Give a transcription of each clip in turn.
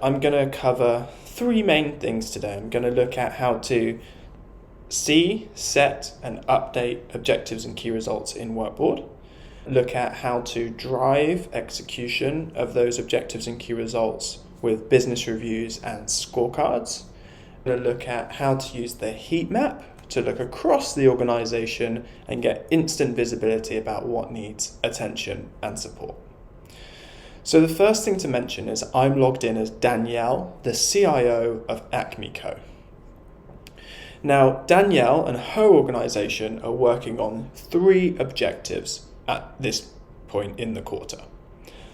I'm going to cover three main things today. I'm going to look at how to see, set, and update objectives and key results in WorkBoard. Look at how to drive execution of those objectives and key results with business reviews and scorecards. I'm going to look at how to use the heat map to look across the organization and get instant visibility about what needs attention and support. So the first thing to mention is I'm logged in as Danielle, the CIO of Acme Co. Now, Danielle and her organization are working on three objectives at this point in the quarter.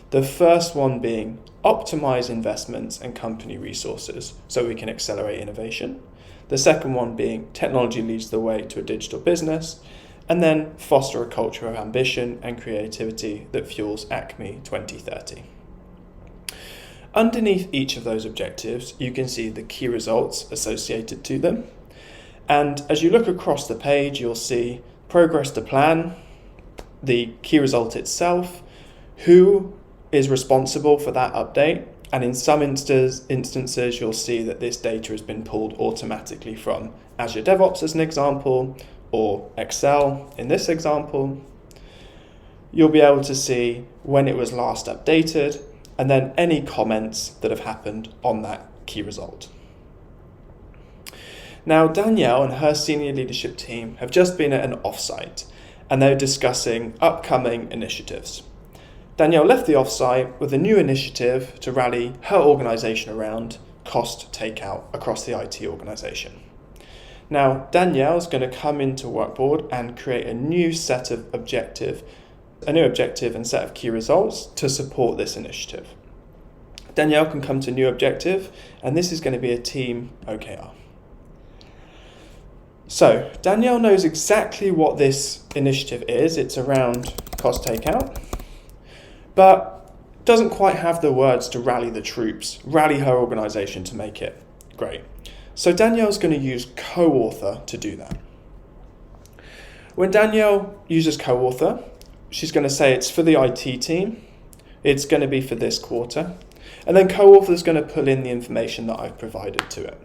The first one being optimize investments and company resources so we can accelerate innovation. The second one being technology leads the way to a digital business. And then foster a culture of ambition and creativity that fuels Acme 2030. Underneath each of those objectives, you can see the key results associated to them. And as you look across the page, you'll see progress to plan, the key result itself, who is responsible for that update, and in some instances, you'll see that this data has been pulled automatically from Azure DevOps as an example, or Excel in this example. You'll be able to see when it was last updated, and then any comments that have happened on that key result. Now, Danielle and her senior leadership team have just been at an offsite, and they're discussing upcoming initiatives. Danielle left the offsite with a new initiative to rally her organization around cost takeout across the IT organization. Now, Danielle's going to come into WorkBoard and create a new objective and set of key results to support this initiative. Danielle can come to new objective, and this is going to be a team OKR. So, Danielle knows exactly what this initiative is. It's around cost takeout, but doesn't quite have the words to rally the troops, rally her organization to make it great. So Danielle's going to use co-author to do that. When Danielle uses co-author, she's going to say it's for the IT team, it's going to be for this quarter, and then co-author is going to pull in the information that I've provided to it.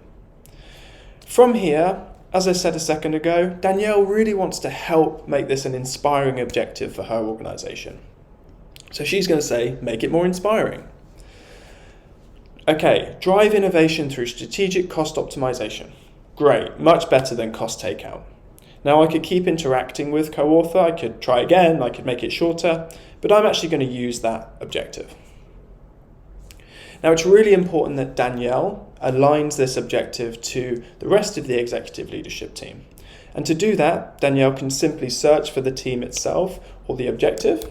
From here, as I said a second ago, Danielle really wants to help make this an inspiring objective for her organization. So she's going to say, make it more inspiring. Okay, drive innovation through strategic cost optimization. Great, much better than cost takeout. Now I could keep interacting with co-author, I could try again, I could make it shorter, but I'm actually going to use that objective. Now it's really important that Danielle aligns this objective to the rest of the executive leadership team. And to do that, Danielle can simply search for the team itself or the objective.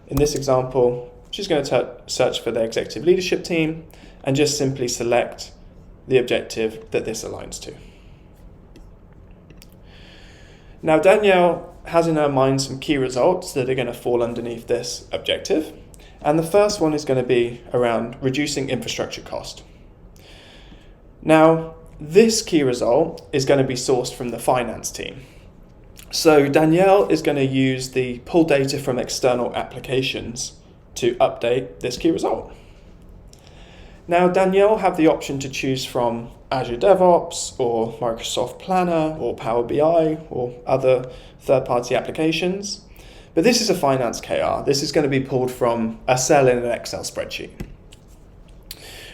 In this example, she's going to search for the executive leadership team and just simply select the objective that this aligns to. Now, Danielle has in her mind some key results that are going to fall underneath this objective. And the first one is going to be around reducing infrastructure cost. Now, this key result is going to be sourced from the finance team. So Danielle is going to use the pull data from external applications to update this key result. Now, Danielle will have the option to choose from Azure DevOps or Microsoft Planner or Power BI or other third-party applications. But this is a finance KR. This is going to be pulled from a cell in an Excel spreadsheet.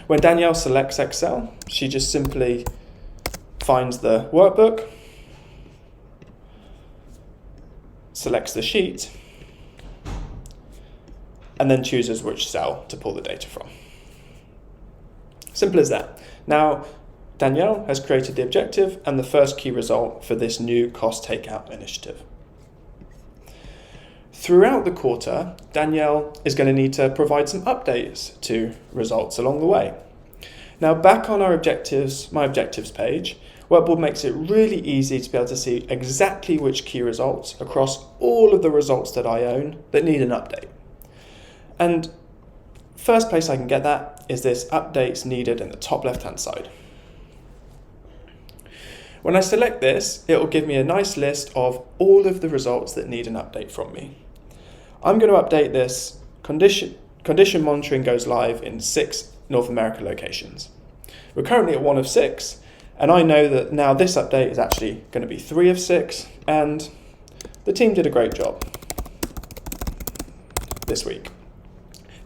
When Danielle selects Excel, she just simply finds the workbook, selects the sheet, and then chooses which cell to pull the data from. Simple as that. Now, Danielle has created the objective and the first key result for this new cost takeout initiative. Throughout the quarter, Danielle is going to need to provide some updates to results along the way. Now, back on our objectives, my objectives page, WorkBoard makes it really easy to be able to see exactly which key results across all of the results that I own that need an update. And first place I can get that is this updates needed in the top left-hand side. When I select this, it will give me a nice list of all of the results that need an update from me. I'm going to update this. Condition monitoring goes live in 6 North America locations. We're currently at 1 of 6, and I know that now this update is actually going to be 3 of 6, and the team did a great job this week.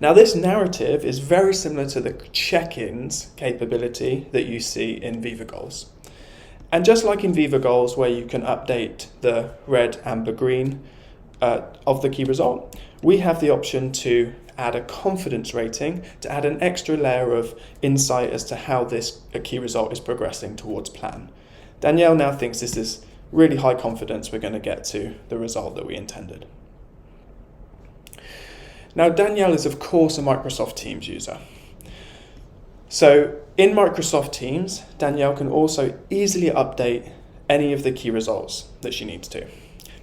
Now, this narrative is very similar to the check-ins capability that you see in Viva Goals. And just like in Viva Goals, where you can update the red, amber, green of the key result, we have the option to add a confidence rating to add an extra layer of insight as to how this key result is progressing towards plan. Danielle now thinks this is really high confidence we're going to get to the result that we intended. Now, Danielle is of course a Microsoft Teams user. So in Microsoft Teams, Danielle can also easily update any of the key results that she needs to.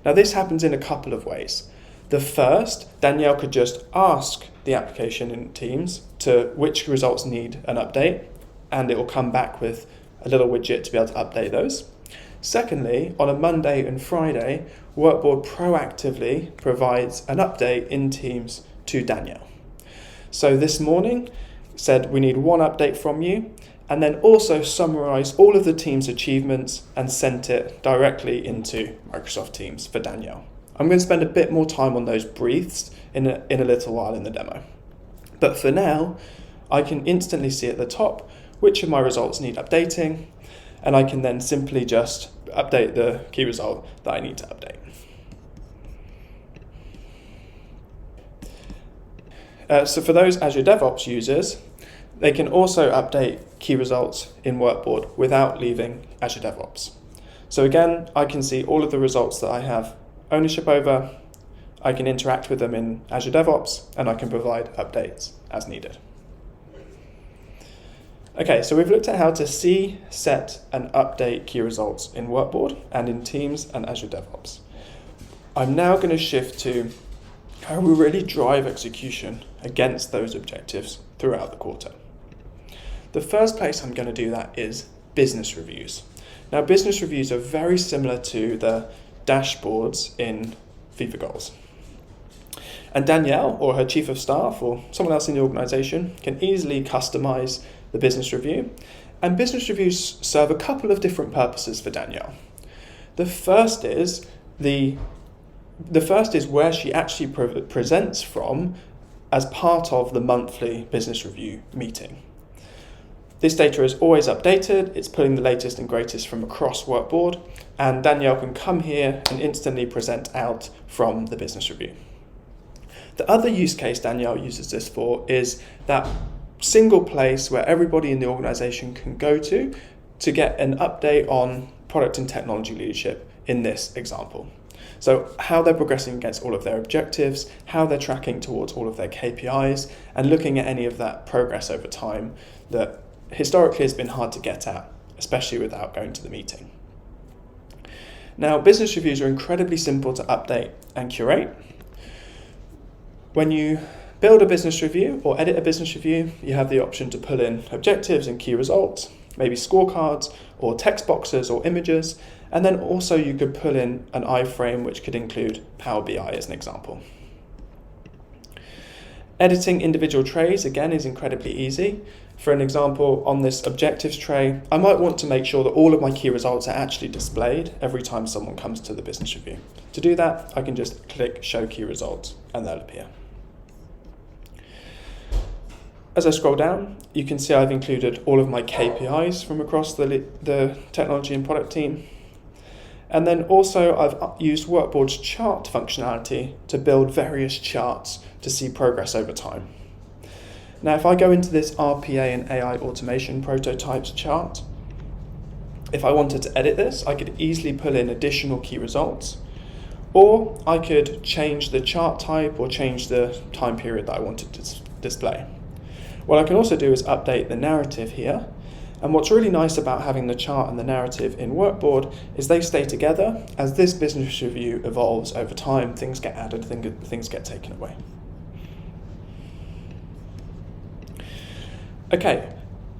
Now, this happens in a couple of ways. The first, Danielle could just ask the application in Teams to which results need an update, and it will come back with a little widget to be able to update those. Secondly, on a Monday and Friday, WorkBoard proactively provides an update in Teams to Danielle. So this morning said we need one update from you, and then also summarize all of the team's achievements and sent it directly into Microsoft Teams for Danielle. I'm going to spend a bit more time on those briefs in a little while in the demo. But for now, I can instantly see at the top which of my results need updating, and I can then simply just update the key result that I need to update. So for those Azure DevOps users, they can also update key results in WorkBoard without leaving Azure DevOps. So again, I can see all of the results that I have ownership over, I can interact with them in Azure DevOps, and I can provide updates as needed. Okay, so we've looked at how to see, set, and update key results in WorkBoard and in Teams and Azure DevOps. I'm now going to shift to how we really drive execution against those objectives throughout the quarter. The first place I'm going to do that is business reviews. Now, business reviews are very similar to the dashboards in Viva Goals. And Danielle, or her chief of staff, or someone else in the organization, can easily customize the business review. And business reviews serve a couple of different purposes for Danielle. The first is where she actually presents from as part of the monthly business review meeting. This data is always updated, it's pulling the latest and greatest from across WorkBoard, and Danielle can come here and instantly present out from the business review. The other use case Danielle uses this for is that single place where everybody in the organization can go to get an update on product and technology leadership in this example. So how they're progressing against all of their objectives, how they're tracking towards all of their KPIs, and looking at any of that progress over time that historically has been hard to get at, especially without going to the meeting. Now, business reviews are incredibly simple to update and curate. When you build a business review or edit a business review, you have the option to pull in objectives and key results, maybe scorecards or text boxes or images, and then also you could pull in an iframe which could include Power BI as an example. Editing individual trays, again, is incredibly easy. For an example, on this objectives tray, I might want to make sure that all of my key results are actually displayed every time someone comes to the business review. To do that, I can just click Show Key Results, and they'll appear. As I scroll down, you can see I've included all of my KPIs from across the technology and product team. And then also I've used WorkBoard's chart functionality to build various charts to see progress over time. Now, if I go into this RPA and AI automation prototypes chart, if I wanted to edit this, I could easily pull in additional key results, or I could change the chart type or change the time period that I wanted to display. What I can also do is update the narrative here. And what's really nice about having the chart and the narrative in WorkBoard is they stay together. As this business review evolves over time, things get added, things get taken away. Okay,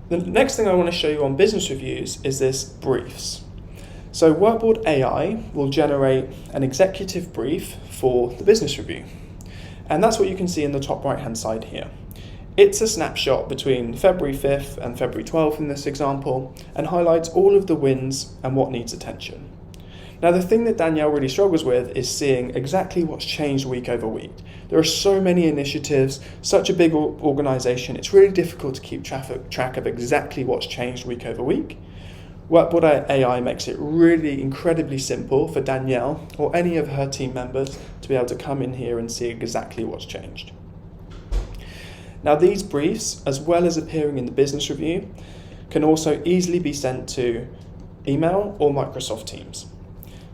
the next thing I want to show you on business reviews is this briefs. So WorkBoardAI will generate an executive brief for the business review. And that's what you can see in the top right-hand side here. It's a snapshot between February 5th and February 12th in this example, and highlights all of the wins and what needs attention. Now, the thing that Danielle really struggles with is seeing exactly what's changed week over week. There are so many initiatives, such a big organization, it's really difficult to keep track of exactly what's changed week over week. WorkBoardAI makes it really incredibly simple for Danielle or any of her team members to be able to come in here and see exactly what's changed. Now, these briefs, as well as appearing in the business review, can also easily be sent to email or Microsoft Teams.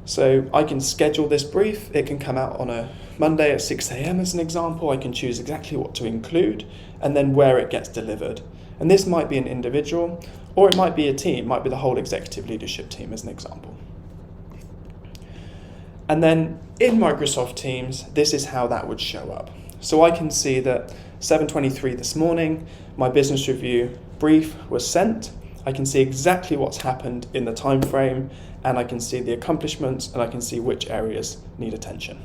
So I can schedule this brief. It can come out on a Monday at 6 a.m. as an example. I can choose exactly what to include and then where it gets delivered. And this might be an individual, or it might be a team, might be the whole executive leadership team as an example. And then in Microsoft Teams, this is how that would show up. So I can see that 7:23 this morning, my business review brief was sent. I can see exactly what's happened in the time frame, and I can see the accomplishments, and I can see which areas need attention.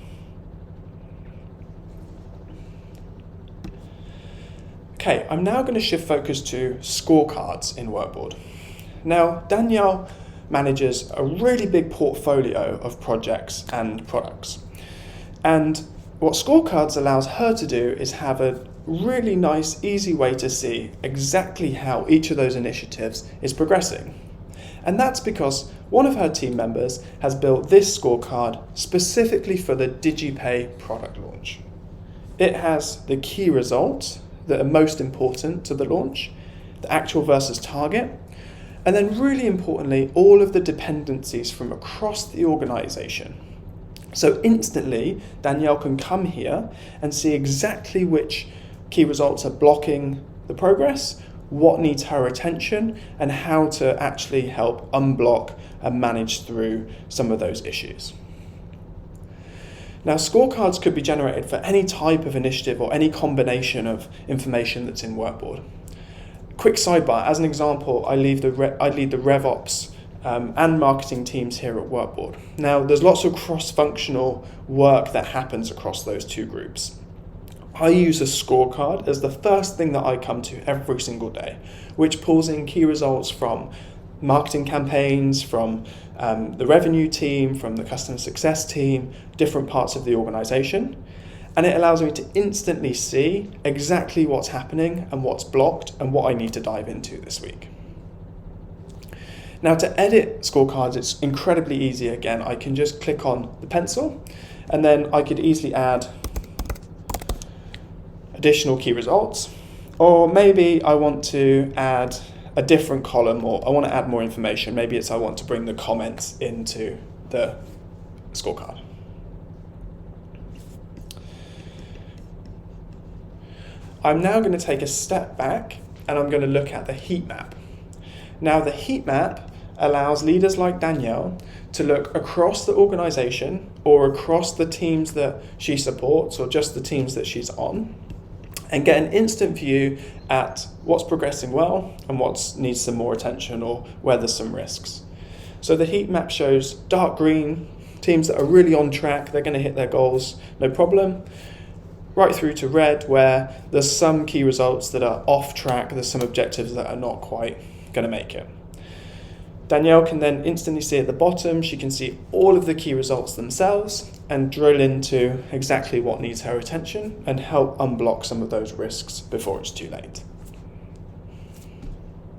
Okay, I'm now going to shift focus to scorecards in WorkBoard. Now, Danielle manages a really big portfolio of projects and products. And what scorecards allows her to do is have a really nice, easy way to see exactly how each of those initiatives is progressing. And that's because one of her team members has built this scorecard specifically for the DigiPay product launch. It has the key results that are most important to the launch, the actual versus target, and then really importantly, all of the dependencies from across the organization. So instantly, Danielle can come here and see exactly which key results are blocking the progress, what needs her attention, and how to actually help unblock and manage through some of those issues. Now, scorecards could be generated for any type of initiative or any combination of information that's in WorkBoard. Quick sidebar, as an example, I lead the RevOps and marketing teams here at WorkBoard. Now, there's lots of cross-functional work that happens across those two groups. I use a scorecard as the first thing that I come to every single day, which pulls in key results from marketing campaigns, from the revenue team, from the customer success team, different parts of the organization. And it allows me to instantly see exactly what's happening and what's blocked and what I need to dive into this week. Now, to edit scorecards, it's incredibly easy. Again, I can just click on the pencil, and then I could easily add additional key results, or maybe I want to add a different column, or I want to add more information. Maybe it's I want to bring the comments into the scorecard. I'm now going to take a step back and I'm going to look at the heat map. Now, the heat map allows leaders like Danielle to look across the organization or across the teams that she supports or just the teams that she's on, and get an instant view at what's progressing well and what needs some more attention or where there's some risks. So the heat map shows dark green, teams that are really on track, they're going to hit their goals, no problem, right through to red where there's some key results that are off track, there's some objectives that are not quite going to make it. Danielle can then instantly see at the bottom, she can see all of the key results themselves and drill into exactly what needs her attention and help unblock some of those risks before it's too late.